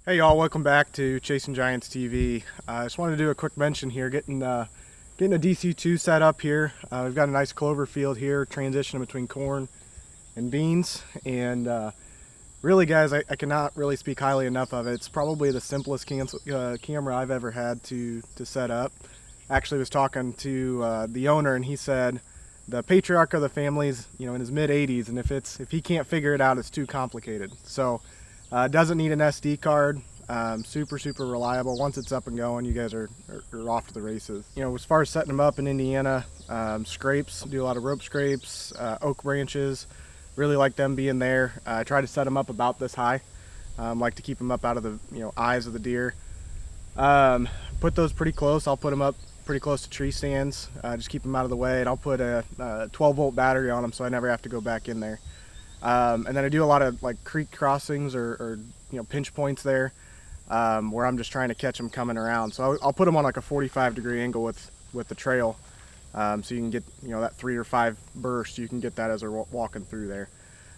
Hey y'all, welcome back to Chasing Giants TV. I just wanted to do a quick mention here, getting a DC-2 set up here. We've got a nice clover field here, transitioning between corn and beans, and really guys, I cannot really speak highly enough of it. It's probably the simplest camera I've ever had to set up. Actually was talking to the owner, and he said the patriarch of the family's in his mid-80s, and if he can't figure it out, it's too complicated. So doesn't need an SD card. Super reliable. Once it's up and going, you guys are off to the races. As far as setting them up in Indiana, scrapes, do a lot of rope scrapes, oak branches. Really like them being there. I try to set them up about this high. Like to keep them up out of the eyes of the deer. Put those pretty close. I'll put them up pretty close to tree stands. Just keep them out of the way, and I'll put a 12-volt battery on them so I never have to go back in there. And then I do a lot of like creek crossings or pinch points there, where I'm just trying to catch them coming around. So I'll put them on like a 45-degree angle with the trail, so you can get that 3 or 5 burst. You can get that as they're walking through there.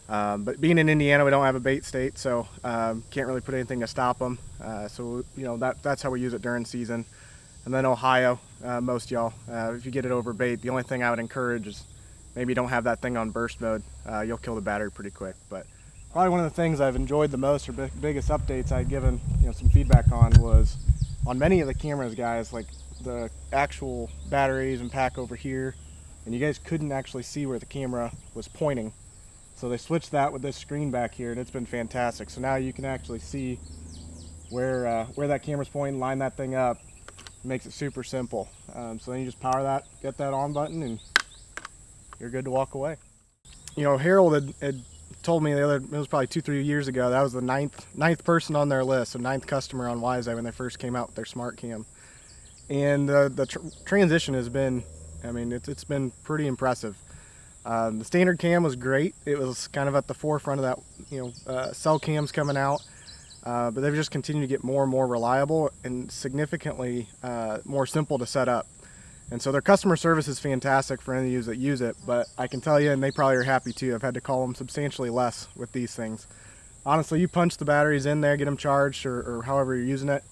But being in Indiana, we don't have a bait state, so can't really put anything to stop them. So that's how we use it during season. And then Ohio, most y'all, if you get it over bait, the only thing I would encourage is maybe don't have that thing on burst mode. You'll kill the battery pretty quick. But probably one of the things I've enjoyed the most, or biggest updates I've given some feedback on, was on many of the cameras, guys, like the actual batteries and pack over here, and you guys couldn't actually see where the camera was pointing. So they switched that with this screen back here, and it's been fantastic. So now you can actually see where that camera's pointing, line that thing up. It makes it super simple. So then you just power that, get that on button, and you're good to walk away. Harold had told me it was probably 2-3 years ago, that was the ninth person on their list, so 9th customer on WiseEye when they first came out with their SmartCam. And the transition has been, it's been pretty impressive. The standard cam was great. It was kind of at the forefront of that, cell cams coming out. But they've just continued to get more and more reliable and significantly more simple to set up. And so their customer service is fantastic for any of you that use it, but I can tell you, and they probably are happy too, I've had to call them substantially less with these things. Honestly, you punch the batteries in there, get them charged, or however you're using it,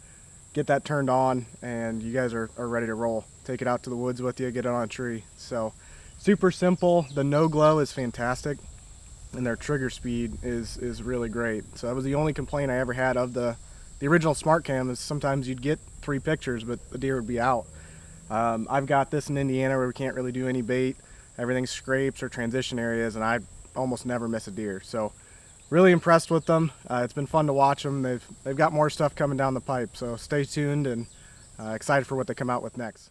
get that turned on, and you guys are ready to roll. Take it out to the woods with you, get it on a tree. So super simple. The no glow is fantastic, and their trigger speed is really great. So that was the only complaint I ever had of the original SmartCam, is sometimes you'd get 3 pictures, but the deer would be out. I've got this in Indiana where we can't really do any bait. Everything's scrapes or transition areas, and I almost never miss a deer. So really impressed with them. It's been fun to watch them. They've got more stuff coming down the pipe, so stay tuned, and excited for what they come out with next.